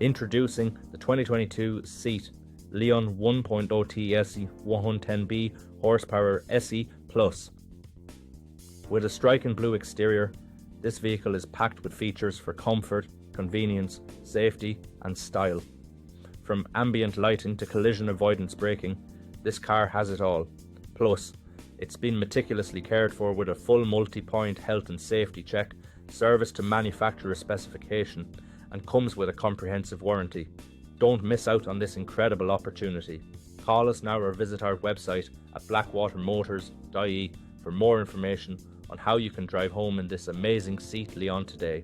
Introducing the 2022 Seat Leon 1.0T SE 110B horsepower SE Plus. With a striking blue exterior, this vehicle is packed with features for comfort, convenience, safety and style. From ambient lighting to collision avoidance braking, this car has it all. Plus, it's been meticulously cared for with a full multi-point health and safety check, serviced to manufacturer specification, and comes with a comprehensive warranty. Don't miss out on this incredible opportunity. Call us now or visit our website at blackwatermotors.ie for more information on how you can drive home in this amazing Seat Leon today.